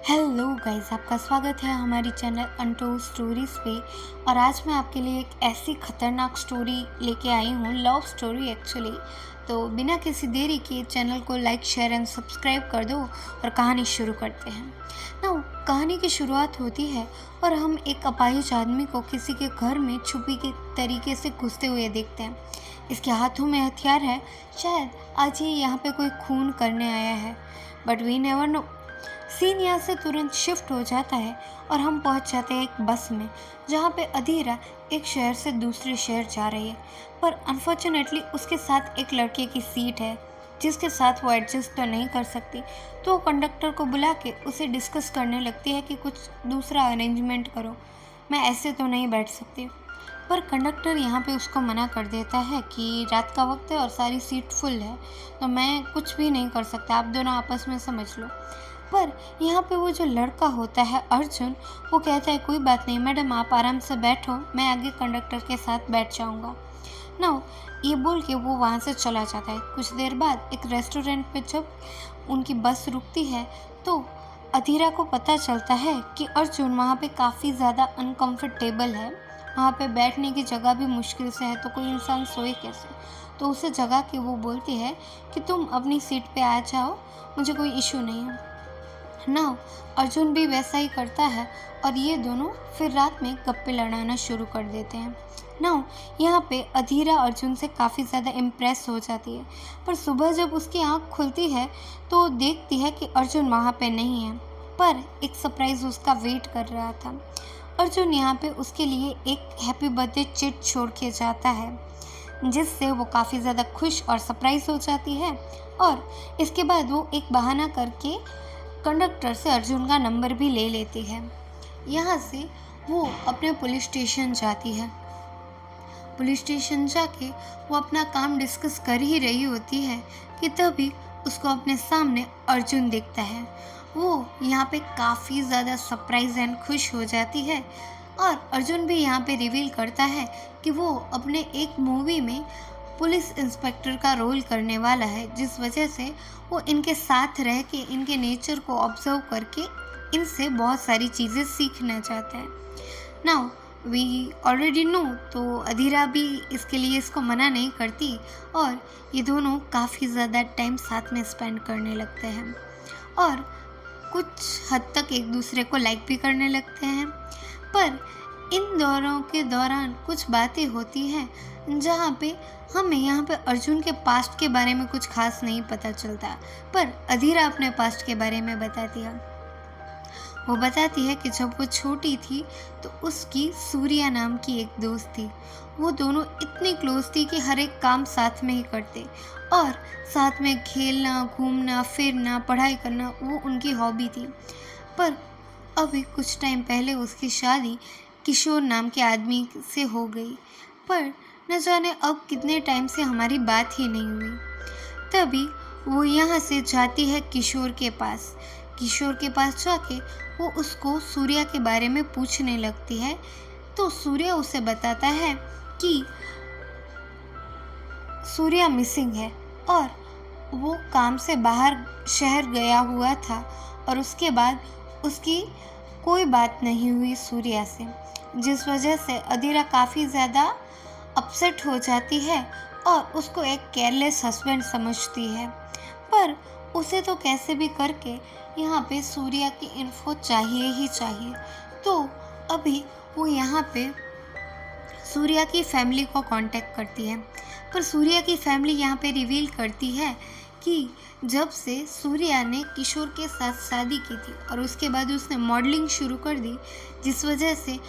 Hello guys, आपका स्वागत है हमारी चैनल अनटोल्ड स्टोरीज़ पे। और आज मैं आपके लिए एक ऐसी ख़तरनाक स्टोरी लेके आई हूँ, लव स्टोरी एक्चुअली। तो बिना किसी देरी के चैनल को लाइक शेयर एंड सब्सक्राइब कर दो और कहानी शुरू करते हैं ना। कहानी की शुरुआत होती है और हम एक अपाहिज आदमी को किसी के घर में छुपी के तरीके से घुसते हुए देखते हैं। इसके हाथों में हथियार है, शायद आज ही यहाँ पे कोई खून करने आया है, but we never know. Scene यहाँ से तुरंत शिफ्ट हो जाता है और हम पहुँच जाते हैं एक बस में, जहाँ पे अधीरा एक शहर से दूसरे शहर जा रही है। पर अनफॉर्चुनेटली उसके साथ एक लड़के की सीट है जिसके साथ वो एडजस्ट तो नहीं कर सकती। तो वो कंडक्टर को बुला के उसे डिस्कस करने लगती है कि कुछ दूसरा अरेंजमेंट करो, मैं ऐसे तो नहीं बैठ सकती। पर कंडक्टर यहाँ पे उसको मना कर देता है कि रात का वक्त है और सारी सीट फुल है, तो मैं कुछ भी नहीं कर सकता, आप दोनों आपस में समझ लो। पर यहाँ पे वो जो लड़का होता है अर्जुन, वो कहता है कोई बात नहीं मैडम, आप आराम से बैठो, मैं आगे कंडक्टर के साथ बैठ जाऊँगा ना। ये बोल के वो वहाँ से चला जाता है। कुछ देर बाद एक रेस्टोरेंट पे जब उनकी बस रुकती है तो अधीरा को पता चलता है कि अर्जुन वहाँ पे काफ़ी ज़्यादा अनकंफर्टेबल है। वहाँ पे बैठने की जगह भी मुश्किल से है, तो कोई इंसान सोए कैसे। तो उसे जगा के वो बोलती है कि तुम अपनी सीट पे आ जाओ, मुझे कोई इशू नहीं है ना। अर्जुन भी वैसा ही करता है और ये दोनों फिर रात में गप्पे लड़ाना शुरू कर देते हैं ना। यहाँ पे अधीरा अर्जुन से काफ़ी ज़्यादा इम्प्रेस हो जाती है। पर सुबह जब उसकी आँख खुलती है तो देखती है कि अर्जुन वहाँ पे नहीं है, पर एक सरप्राइज़ उसका वेट कर रहा था। अर्जुन यहाँ पे उसके लिए एक हैप्पी बर्थडे चिट छोड़ के जाता है, जिससे वो काफ़ी ज़्यादा खुश और सरप्राइज़ हो जाती है। और इसके बाद वो एक बहाना करके कंडक्टर से अर्जुन का नंबर भी ले लेती है। यहाँ से वो अपने पुलिस स्टेशन जाती है। पुलिस स्टेशन जाके वो अपना काम डिस्कस कर ही रही होती है कि तभी उसको अपने सामने अर्जुन दिखता है। वो यहाँ पे काफ़ी ज़्यादा सरप्राइज एंड खुश हो जाती है और अर्जुन भी यहाँ पे रिवील करता है कि वो अपने एक मूवी में पुलिस इंस्पेक्टर का रोल करने वाला है, जिस वजह से वो इनके साथ रह के इनके नेचर को ऑब्जर्व करके इनसे बहुत सारी चीज़ें सीखना चाहता है। नाउ वी ऑलरेडी नो, तो अधीरा भी इसके लिए इसको मना नहीं करती और ये दोनों काफ़ी ज़्यादा टाइम साथ में स्पेंड करने लगते हैं और कुछ हद तक एक दूसरे को लाइक भी करने लगते हैं। पर इन दौरों के दौरान कुछ बातें होती हैं जहाँ पे हमें यहाँ पे अर्जुन के पास्ट के बारे में कुछ खास नहीं पता चलता, पर अधीरा अपने पास्ट के बारे में बताती है। वो बताती है कि जब वो छोटी थी तो उसकी सूर्या नाम की एक दोस्त थी। वो दोनों इतनी क्लोज थी कि हर एक काम साथ में ही करते और साथ में खेलना, घूमना फिरना, पढ़ाई करना वो उनकी हॉबी थी। पर अभी कुछ टाइम पहले उसकी शादी किशोर नाम के आदमी से हो गई, पर न जाने अब कितने टाइम से हमारी बात ही नहीं हुई। तभी वो यहाँ से जाती है किशोर के पास। किशोर के पास जाके वो उसको सूर्या के बारे में पूछने लगती है। तो सूर्या उसे बताता है कि सूर्या मिसिंग है और वो काम से बाहर शहर गया हुआ था और उसके बाद उसकी कोई बात नहीं हुई सूर्या से, जिस वजह से अधीरा काफ़ी ज़्यादा अपसेट हो जाती है और उसको एक केयरलेस हस्बैंड समझती है। पर उसे तो कैसे भी करके यहाँ पे सूर्या की इन्फो चाहिए ही चाहिए। तो अभी वो यहाँ पे सूर्या की फैमिली को कांटेक्ट करती है, पर सूर्या की फैमिली यहाँ पे रिवील करती है कि जब से सूर्या ने किशोर के साथ शादी की थी और उसके बाद उसने मॉडलिंग शुरू कर दी, जिस वजह से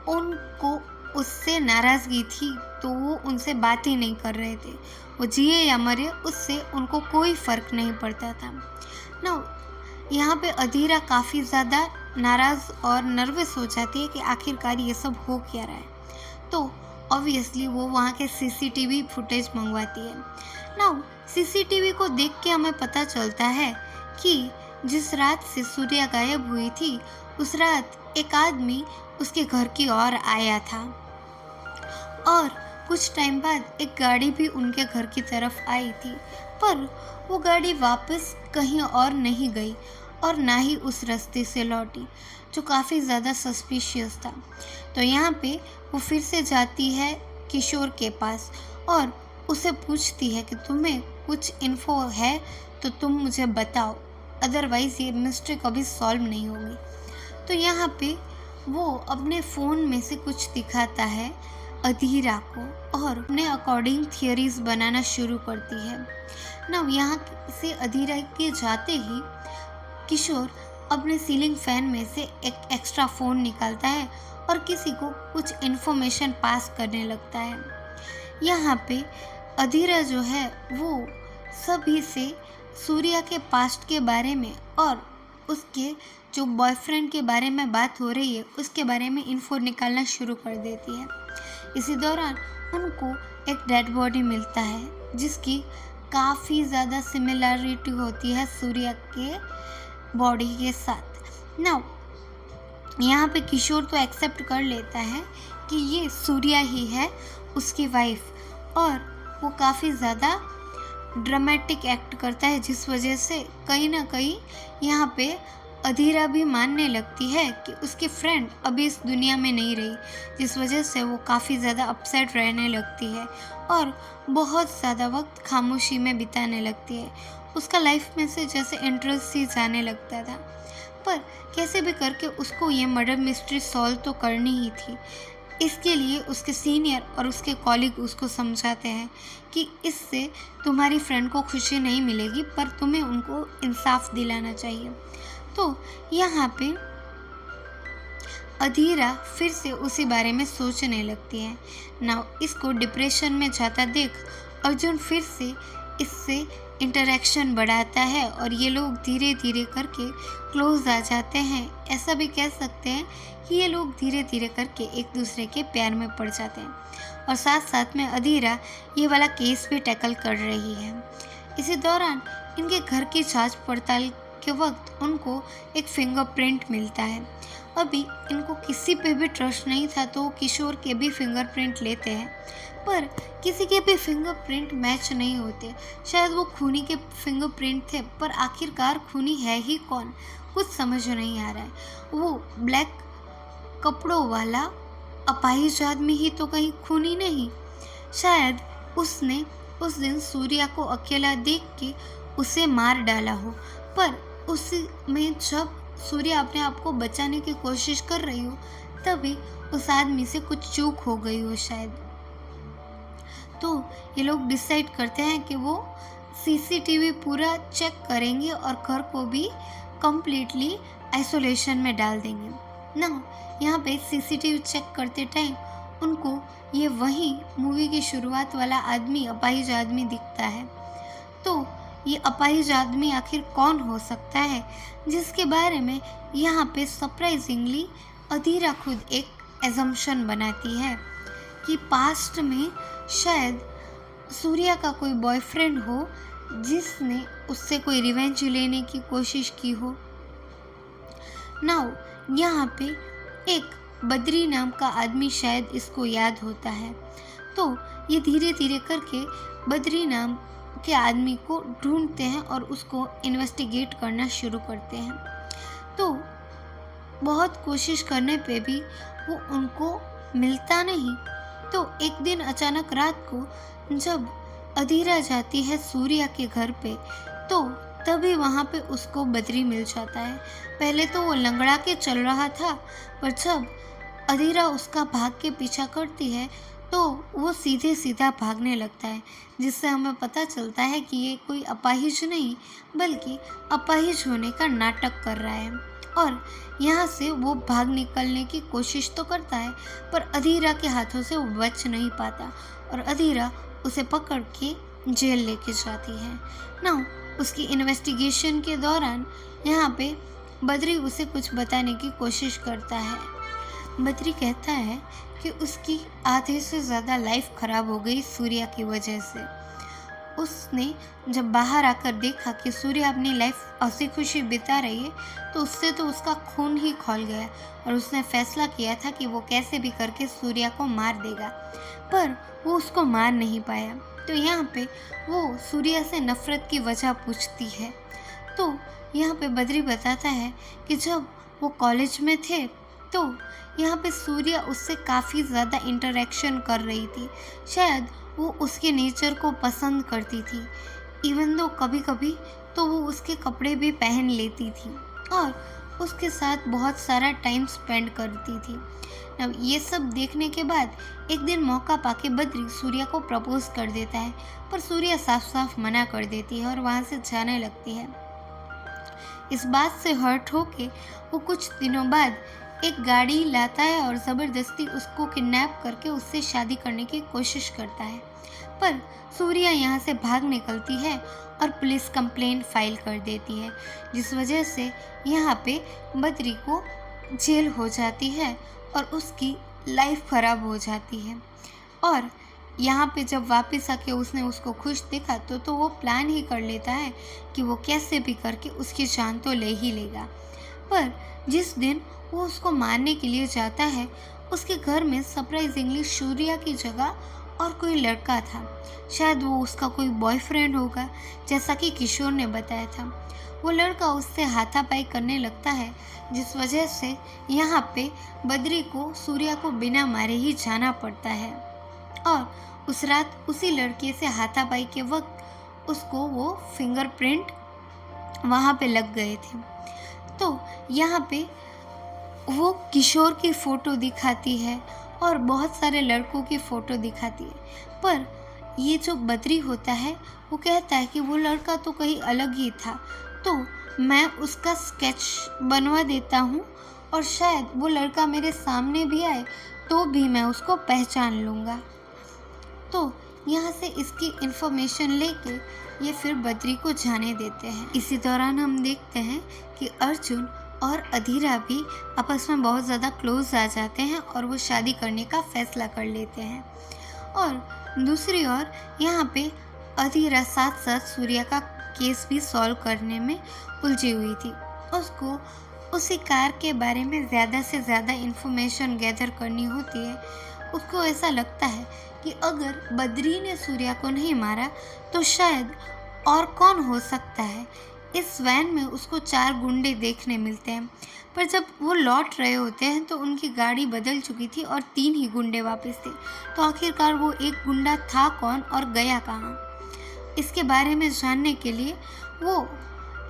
उनको उससे नाराज़गी थी, तो वो उनसे बात ही नहीं कर रहे थे। वो जिए या मरे उससे उनको कोई फ़र्क नहीं पड़ता था ना। यहाँ पे अधीरा काफ़ी ज़्यादा नाराज़ और नर्वस हो जाती है कि आखिरकार ये सब हो क्या रहा है। तो ऑब्वियसली वो वहाँ के सीसीटीवी फुटेज मंगवाती है ना। सीसीटीवी को देख के हमें पता चलता है कि जिस रात से सूर्या गायब हुई थी, उस रात एक आदमी उसके घर की ओर आया था और कुछ टाइम बाद एक गाड़ी भी उनके घर की तरफ आई थी, पर वो गाड़ी वापस कहीं और नहीं गई और ना ही उस रास्ते से लौटी, जो काफ़ी ज़्यादा सस्पिशियस था। तो यहाँ पे वो फिर से जाती है किशोर के पास और उसे पूछती है कि तुम्हें कुछ इन्फो है तो तुम मुझे बताओ, अदरवाइज़ ये मिस्ट्री कभी सॉल्व नहीं होगी। तो यहाँ पे वो अपने फ़ोन में से कुछ दिखाता है अधीरा को और अपने अकॉर्डिंग थियरीज बनाना शुरू करती है ना। यहाँ से अधीरा के जाते ही किशोर अपने सीलिंग फैन में से एक एक्स्ट्रा फ़ोन निकालता है और किसी को कुछ इन्फॉर्मेशन पास करने लगता है। यहाँ पे अधीरा जो है वो सभी से सूर्या के पास्ट के बारे में और उसके जो बॉयफ्रेंड के बारे में बात हो रही है उसके बारे में इन्फो निकालना शुरू कर देती है। इसी दौरान उनको एक डेड बॉडी मिलता है जिसकी काफ़ी ज़्यादा सिमिलरिटी होती है सूर्या के बॉडी के साथ। नाउ यहाँ पे किशोर तो एक्सेप्ट कर लेता है कि ये सूर्या ही है उसकी वाइफ, और वो काफ़ी ज़्यादा ड्रामेटिक एक्ट करता है जिस वजह से कहीं ना कहीं यहाँ पे अधीरा भी मानने लगती है कि उसकी फ्रेंड अभी इस दुनिया में नहीं रही, जिस वजह से वो काफ़ी ज़्यादा अपसेट रहने लगती है और बहुत ज़्यादा वक्त खामोशी में बिताने लगती है। उसका लाइफ में से जैसे इंटरेस्ट ही जाने लगता था, पर कैसे भी करके उसको ये मर्डर मिस्ट्री सॉल्व तो करनी ही थी। इसके लिए उसके सीनियर और उसके कॉलीग उसको समझाते हैं कि इससे तुम्हारी फ्रेंड को खुशी नहीं मिलेगी, पर तुम्हें उनको इंसाफ दिलाना चाहिए। तो यहाँ पे अधीरा फिर से उसी बारे में सोचने लगती है ना। इसको डिप्रेशन में जाता देख अर्जुन फिर से इससे इंटरेक्शन बढ़ाता है और ये लोग धीरे धीरे करके क्लोज आ जाते हैं। ऐसा भी कह सकते हैं कि ये लोग धीरे धीरे करके एक दूसरे के प्यार में पड़ जाते हैं और साथ साथ में अधीरा ये वाला केस भी टैकल कर रही है। इसी दौरान इनके घर की जांच पड़ताल के वक्त उनको एक फिंगरप्रिंट मिलता है। अभी इनको किसी पे भी ट्रस्ट नहीं था तो किशोर के भी फिंगरप्रिंट लेते हैं, पर किसी के भी फिंगरप्रिंट मैच नहीं होते। शायद वो खूनी के फिंगरप्रिंट थे, पर आखिरकार खूनी है ही कौन, कुछ समझ नहीं आ रहा है। वो ब्लैक कपड़ों वाला अपाहिज आदमी ही तो कहीं खूनी नहीं। शायद उसने उस दिन सूर्या को अकेला देख के उसे मार डाला हो, पर उसी में जब सूर्या अपने आप को बचाने की कोशिश कर रही हो तभी उस आदमी से कुछ चूक हो गई हो शायद। तो ये लोग डिसाइड करते हैं कि वो सीसीटीवी पूरा चेक करेंगे और घर को भी कंप्लीटली आइसोलेशन में डाल देंगे ना। यहाँ पे सीसीटीवी चेक करते टाइम उनको ये वही मूवी की शुरुआत वाला आदमी, अपाहिज आदमी दिखता है। तो ये अपाहिज आदमी आखिर कौन हो सकता है, जिसके बारे में यहाँ पे सरप्राइजिंगली अधीरा खुद एक एजम्पशन बनाती है कि पास्ट में शायद सूर्या का कोई बॉयफ्रेंड हो जिसने उससे कोई रिवेंज लेने की कोशिश की हो। नाउ यहाँ पे एक बद्री नाम का आदमी शायद इसको याद होता है, तो ये धीरे धीरे करके बद्री नाम के आदमी को ढूंढते हैं और उसको इन्वेस्टिगेट करना शुरू करते हैं। तो बहुत कोशिश करने पे भी वो उनको मिलता नहीं। तो एक दिन अचानक रात को जब अधीरा जाती है सूर्या के घर पे, तो तभी वहाँ पे उसको बद्री मिल जाता है। पहले तो वो लंगड़ा के चल रहा था, पर जब अधीरा उसका भाग के पीछा करती है तो वो सीधे सीधा भागने लगता है, जिससे हमें पता चलता है कि ये कोई अपाहिज नहीं बल्कि अपाहिज होने का नाटक कर रहा है। और यहाँ से वो भाग निकलने की कोशिश तो करता है, पर अधीरा के हाथों से वो बच नहीं पाता और अधीरा उसे पकड़ के जेल लेके जाती है ना। उसकी इन्वेस्टिगेशन के दौरान यहाँ पे बद्री उसे कुछ बताने की कोशिश करता है। बद्री कहता है कि उसकी आधे से ज़्यादा लाइफ ख़राब हो गई सूर्या की वजह से। उसने जब बाहर आकर देखा कि सूर्या अपनी लाइफ हंसी खुशी बिता रही है तो उससे तो उसका खून ही खौल गया और उसने फैसला किया था कि वो कैसे भी करके सूर्या को मार देगा, पर वो उसको मार नहीं पाया। तो यहाँ पे वो सूर्या से नफ़रत की वजह पूछती है। तो यहाँ पे बद्री बताता है कि जब वो कॉलेज में थे तो यहाँ पे सूर्या उससे काफ़ी ज़्यादा इंटरेक्शन कर रही थी। शायद वो उसके नेचर को पसंद करती थी। इवन दो कभी कभी तो वो उसके कपड़े भी पहन लेती थी और उसके साथ बहुत सारा टाइम स्पेंड करती थी। अब ये सब देखने के बाद एक दिन मौका पाके बद्री सूर्या को प्रपोज कर देता है, पर सूर्या साफ साफ मना कर देती है और वहाँ से जाने लगती है। इस बात से हर्ट होके वो कुछ दिनों बाद एक गाड़ी लाता है और ज़बरदस्ती उसको किडनैप करके उससे शादी करने की कोशिश करता है। पर सूर्या यहाँ से भाग निकलती है और पुलिस कंप्लेंट फाइल कर देती है, जिस वजह से यहाँ पे बद्री को जेल हो जाती है और उसकी लाइफ ख़राब हो जाती है। और यहाँ पे जब वापस आके उसने उसको खुश देखा तो वो प्लान ही कर लेता है कि वो कैसे भी करके उसकी जान तो ले ही लेगा। पर जिस दिन वो उसको मारने के लिए जाता है, उसके घर में सरप्राइजिंगली सूर्या की जगह और कोई लड़का था। शायद वो उसका कोई बॉयफ्रेंड होगा, जैसा कि किशोर ने बताया था। वो लड़का उससे हाथापाई करने लगता है, जिस वजह से यहाँ पे बद्री को सूर्या को बिना मारे ही जाना पड़ता है। और उस रात उसी लड़के से हाथापाई के वक्त उसको वो फिंगरप्रिंट वहाँ पे लग गए थे। तो यहाँ पे वो किशोर की फ़ोटो दिखाती है और बहुत सारे लड़कों की फ़ोटो दिखाती है, पर ये जो बद्री होता है वो कहता है कि वो लड़का तो कहीं अलग ही था, तो मैं उसका स्केच बनवा देता हूँ और शायद वो लड़का मेरे सामने भी आए तो भी मैं उसको पहचान लूँगा। तो यहाँ से इसकी इन्फॉर्मेशन लेके ये फिर बद्री को जाने देते हैं। इसी दौरान हम देखते हैं कि अर्जुन और अधीरा भी आपस में बहुत ज़्यादा क्लोज आ जाते हैं और वो शादी करने का फैसला कर लेते हैं। और दूसरी ओर यहाँ पे अधीरा साथ साथ सूर्या का केस भी सॉल्व करने में उलझी हुई थी। उसको उसी कार के बारे में ज़्यादा से ज़्यादा इन्फॉर्मेशन गैदर करनी होती है। उसको ऐसा लगता है कि अगर बद्री ने सूर्या को नहीं मारा तो शायद और कौन हो सकता है। इस वैन में उसको 4 गुंडे देखने मिलते हैं, पर जब वो लौट रहे होते हैं तो उनकी गाड़ी बदल चुकी थी और 3 ही गुंडे वापस थे। तो आखिरकार वो एक गुंडा था कौन और गया कहाँ, इसके बारे में जानने के लिए वो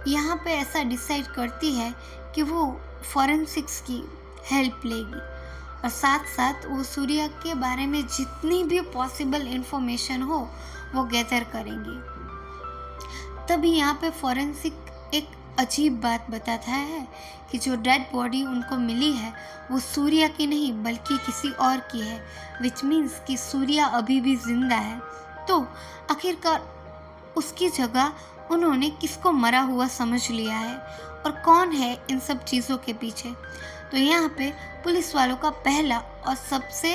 यहाँ पे ऐसा डिसाइड करती है कि वो फॉरेंसिक्स की हेल्प लेगी और साथ साथ वो सूर्या के बारे में जितनी भी पॉसिबल इन्फॉर्मेशन हो वो गैदर करेंगी। तभी यहाँ पे फॉरेंसिक एक अजीब बात बताता है कि जो डेड बॉडी उनको मिली है वो सूर्या की नहीं बल्कि किसी और की है, विच मीन्स कि सूर्या अभी भी जिंदा है। तो आखिरकार उसकी जगह उन्होंने किसको मरा हुआ समझ लिया है और कौन है इन सब चीज़ों के पीछे। तो यहाँ पे पुलिस वालों का पहला और सबसे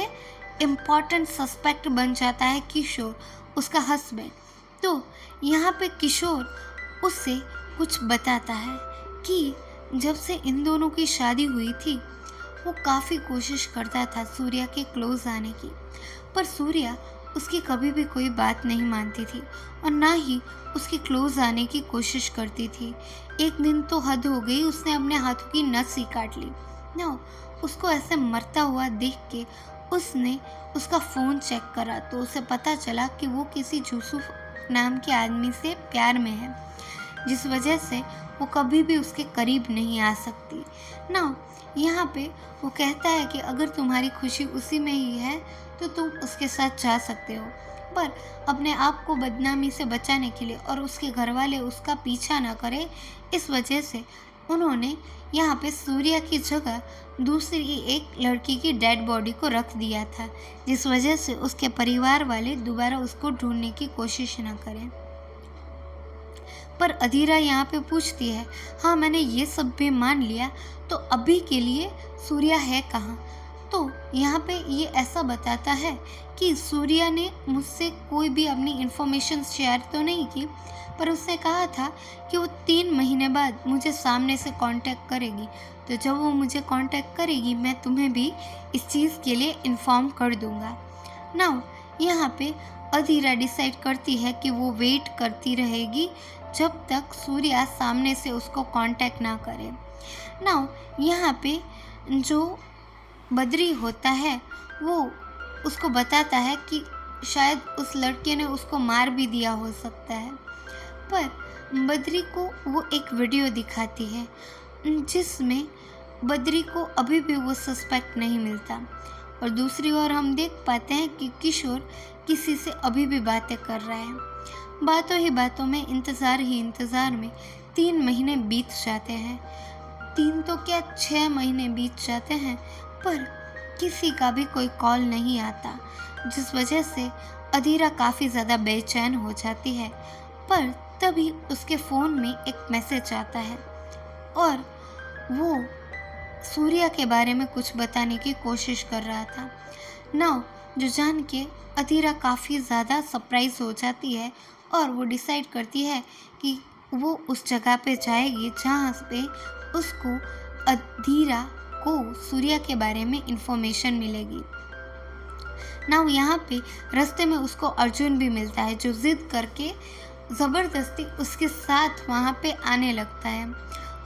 इम्पॉर्टेंट सस्पेक्ट बन जाता है किशोर, उसका हस्बैंड। तो यहाँ पे किशोर उससे कुछ बताता है कि जब से इन दोनों की शादी हुई थी वो काफ़ी कोशिश करता था सूर्या के क्लोज आने की, पर सूर्या उसकी कभी भी कोई बात नहीं मानती थी और ना ही उसके क्लोज आने की कोशिश करती थी। एक दिन तो हद हो गई, उसने अपने हाथों की नस ही काट ली ना। उसको ऐसे मरता हुआ देख के उसने उसका फ़ोन चेक करा तो उसे पता चला कि वो किसी यूसुफ नाम के आदमी से प्यार में है, जिस वजह से वो कभी भी उसके करीब नहीं आ सकती ना। यहाँ पे वो कहता है कि अगर तुम्हारी खुशी उसी में ही है तो तुम उसके साथ जा सकते हो, पर अपने आप को बदनामी से बचाने के लिए और उसके घर वाले उसका पीछा ना करें, इस वजह से उन्होंने यहाँ पे सूर्या की जगह दूसरी एक लड़की की डेड बॉडी को रख दिया था, जिस वजह से उसके परिवार वाले दोबारा उसको ढूंढने की कोशिश ना करें। पर अधीरा यहाँ पे पूछती है, हाँ मैंने ये सब भी मान लिया, तो अभी के लिए सूर्या है कहाँ। तो यहाँ पे ये ऐसा बताता है कि सूर्या ने मुझसे कोई भी अपनी इन्फॉर्मेशन शेयर तो नहीं की, पर उसने कहा था कि वो 3 महीने बाद मुझे सामने से कांटेक्ट करेगी। तो जब वो मुझे कांटेक्ट करेगी मैं तुम्हें भी इस चीज़ के लिए इन्फॉर्म कर दूँगा। नाउ यहाँ पे अधीरा डिसाइड करती है कि वो वेट करती रहेगी जब तक सूर्या सामने से उसको कांटेक्ट ना करे। नाउ यहाँ पे जो बद्री होता है वो उसको बताता है कि शायद उस लड़के ने उसको मार भी दिया हो सकता है, पर बद्री को वो एक वीडियो दिखाती है जिसमें बद्री को अभी भी वो सस्पेक्ट नहीं मिलता। और दूसरी ओर हम देख पाते हैं कि किशोर किसी से अभी भी बातें कर रहा है। बातों ही बातों में, इंतज़ार ही इंतज़ार में 3 महीने बीत जाते हैं। 3 तो क्या 6 महीने बीत जाते हैं, पर किसी का भी कोई कॉल नहीं आता, जिस वजह से अधीरा काफ़ी ज़्यादा बेचैन हो जाती है। पर तभी उसके फ़ोन में एक मैसेज आता है और वो सूर्या के बारे में कुछ बताने की कोशिश कर रहा था। नाउ जो जान के अधीरा काफ़ी ज़्यादा सरप्राइज हो जाती है और वो डिसाइड करती है कि वो उस जगह पे जाएगी जहाँ पे उसको अधीरा को सूर्या के बारे में इंफॉर्मेशन मिलेगी। नाउ यहाँ पे रास्ते में उसको अर्जुन भी मिलता है, जो जिद करके ज़बरदस्ती उसके साथ वहाँ पे आने लगता है।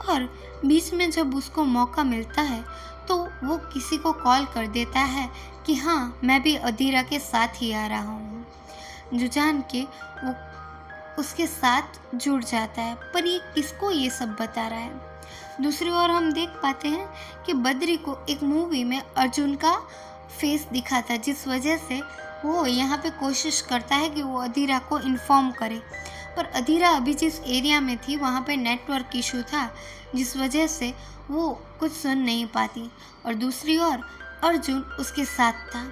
और बीच में जब उसको मौका मिलता है तो वो किसी को कॉल कर देता है कि हाँ, मैं भी अधीरा के साथ ही आ रहा हूँ। जो जान के वो उसके साथ जुड़ जाता है, पर ये किसको ये सब बता रहा है। दूसरी ओर हम देख पाते हैं कि बद्री को एक मूवी में अर्जुन का फेस दिखा था, जिस वजह से वो यहाँ पे कोशिश करता है कि वो अधीरा को इन्फॉर्म करे, पर अधीरा अभी जिस एरिया में थी वहाँ पे नेटवर्क इशू था, जिस वजह से वो कुछ सुन नहीं पाती। और दूसरी ओर अर्जुन उसके साथ था।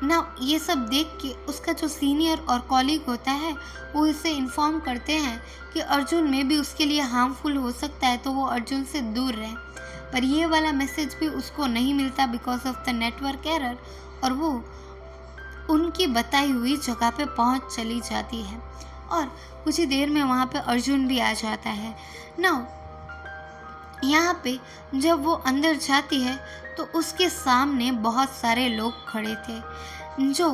ना ये सब देख के उसका जो सीनियर और कॉलीग होता है वो इसे इन्फॉर्म करते हैं कि अर्जुन में भी उसके लिए हार्मफुल हो सकता है, तो वो अर्जुन से दूर रहे। पर ये वाला मैसेज भी उसको नहीं मिलता because of the network error, और वो उनकी बताई हुई जगह पे पहुंच चली जाती है। और कुछ ही देर में वहाँ पे अर्जुन भी आ जाता है। नाउ यहाँ पे जब वो अंदर जाती है तो उसके सामने बहुत सारे लोग खड़े थे जो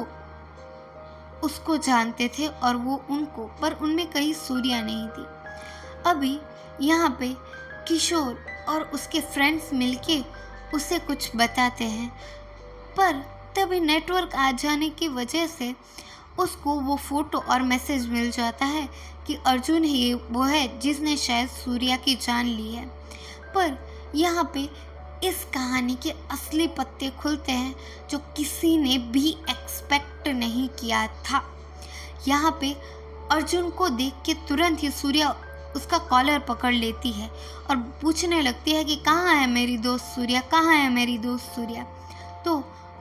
उसको जानते थे और वो उनको, पर उनमें कहीं सूर्या नहीं थी। अभी यहाँ पे किशोर और उसके फ्रेंड्स मिलके उसे कुछ बताते हैं, पर तभी नेटवर्क आ जाने की वजह से उसको वो फ़ोटो और मैसेज मिल जाता है कि अर्जुन ही वो है जिसने शायद सूर्या की जान ली है। पर यहाँ पे इस कहानी के असली पत्ते खुलते हैं जो किसी ने भी एक्सपेक्ट नहीं किया था। यहाँ पे अर्जुन को देख के तुरंत ही सूर्या उसका कॉलर पकड़ लेती है और पूछने लगती है कि कहाँ है मेरी दोस्त सूर्या, कहाँ है मेरी दोस्त सूर्या। तो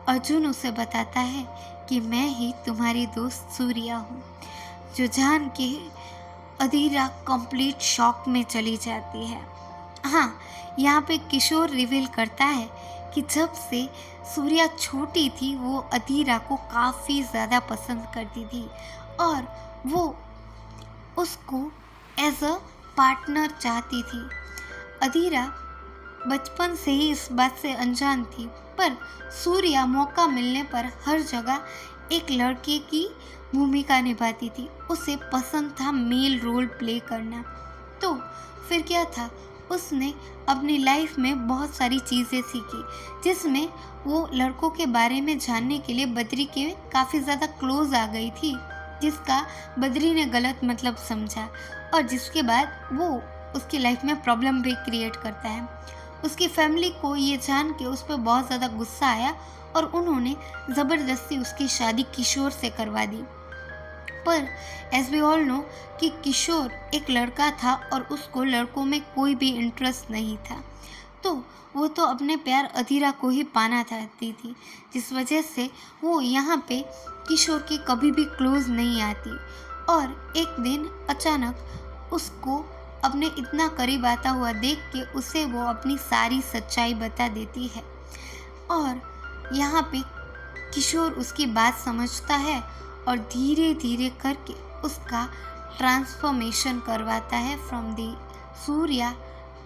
अर्जुन उसे बताता है कि मैं ही तुम्हारी दोस्त सूर्या हूँ। जो जान के अधीरा कंप्लीट शॉक में चली जाती है। हाँ, यहाँ पे किशोर रिवील करता है कि जब से सूर्या छोटी थी वो अधीरा को काफ़ी ज़्यादा पसंद करती थी और वो उसको एज अ पार्टनर चाहती थी। अधीरा बचपन से ही इस बात से अनजान थी, पर सूर्या मौका मिलने पर हर जगह एक लड़के की भूमिका निभाती थी। उसे पसंद था मेल रोल प्ले करना। तो फिर क्या था, उसने अपनी लाइफ में बहुत सारी चीज़ें सीखी, जिसमें वो लड़कों के बारे में जानने के लिए बद्री के काफ़ी ज़्यादा क्लोज आ गई थी, जिसका बद्री ने गलत मतलब समझा और जिसके बाद वो उसकी लाइफ में प्रॉब्लम भी क्रिएट करता है। उसकी फैमिली को ये जान के उस पर बहुत ज़्यादा गुस्सा आया और उन्होंने ज़बरदस्ती उसकी शादी किशोर से करवा दी। पर एज वी ऑल नो कि किशोर एक लड़का था और उसको लड़कों में कोई भी इंटरेस्ट नहीं था, तो वो तो अपने प्यार अधीरा को ही पाना चाहती थी, जिस वजह से वो यहाँ पे किशोर के कभी भी क्लोज नहीं आती। और एक दिन अचानक उसको अपने इतना करीब आता हुआ देख के उसे वो अपनी सारी सच्चाई बता देती है और यहाँ पे किशोर उसकी बात समझता है और धीरे धीरे करके उसका ट्रांसफॉर्मेशन करवाता है from the Surya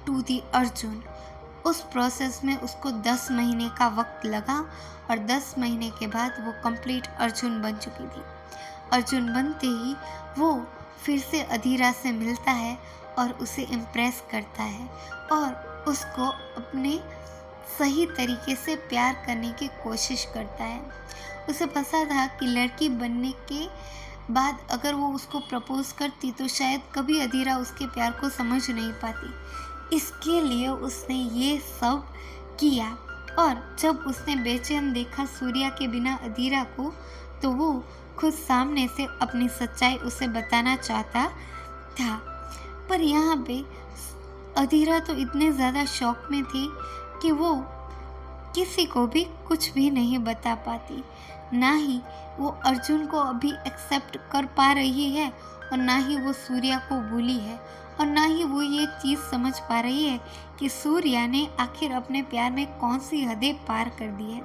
to the Arjun. उस प्रोसेस में उसको 10 महीने का वक्त लगा और 10 महीने के बाद वो कंप्लीट अर्जुन बन चुकी थी। अर्जुन बनते ही वो फिर से अधीरा से मिलता है और उसे इम्प्रेस करता है और उसको अपने सही तरीके से प्यार करने की कोशिश करता है। उसे पता था कि लड़की बनने के बाद अगर वो उसको प्रपोज करती तो शायद कभी अधीरा उसके प्यार को समझ नहीं पाती। इसके लिए उसने ये सब किया और जब उसने बेचैन देखा सूर्या के बिना अधीरा को तो वो खुद सामने से अपनी सच्चाई उसे बताना चाहता था। पर यहाँ पे अधीरा तो इतने ज़्यादा शॉक में थी कि वो किसी को भी कुछ भी नहीं बता पाती। ना ही वो अर्जुन को अभी एक्सेप्ट कर पा रही है और ना ही वो सूर्या को भूली है और ना ही वो ये चीज़ समझ पा रही है कि सूर्या ने आखिर अपने प्यार में कौन सी हदें पार कर दी है।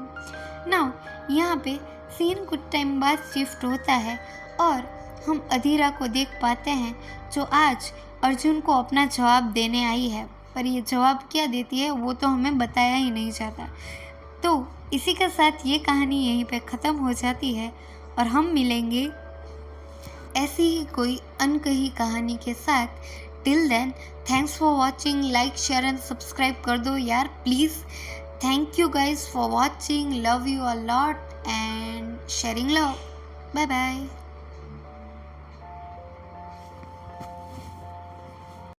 नाउ यहाँ पे सीन कुछ टाइम बाद शिफ्ट होता है और हम अधीरा को देख पाते हैं जो आज अर्जुन को अपना जवाब देने आई है। पर ये जवाब क्या देती है वो तो हमें बताया ही नहीं जाता। तो इसी के साथ ये कहानी यहीं पे ख़त्म हो जाती है और हम मिलेंगे ऐसी ही कोई अनकही कहानी के साथ। Till then thanks for watching. Like share and subscribe कर दो यार please. Thank you guys for watching. Love you a lot and sharing love. Bye bye.